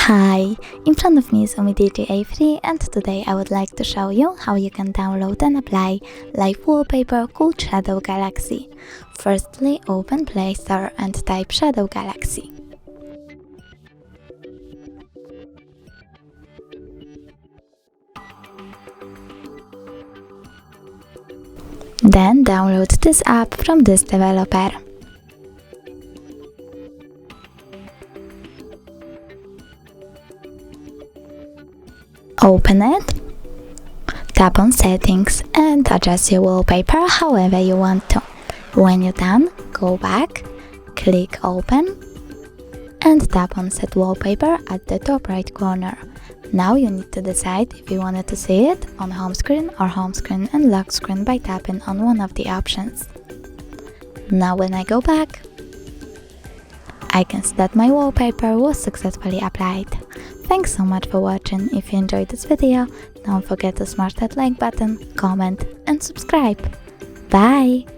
Hi, in front of me is UMIDIGI A3 and today I would like to show you how you can download and apply live wallpaper called Shadow Galaxy. Firstly, open Play Store and type Shadow Galaxy. Then download this app from this developer. Open it, tap on Settings and adjust your wallpaper however you want to. When you're done, go back, click Open and tap on Set Wallpaper at the top right corner. Now you need to decide if you wanted to see it on home screen or home screen and lock screen by tapping on one of the options. Now when I go back, I can see that my wallpaper was successfully applied. Thanks so much for watching. If you enjoyed this video, don't forget to smash that like button, comment and subscribe. Bye!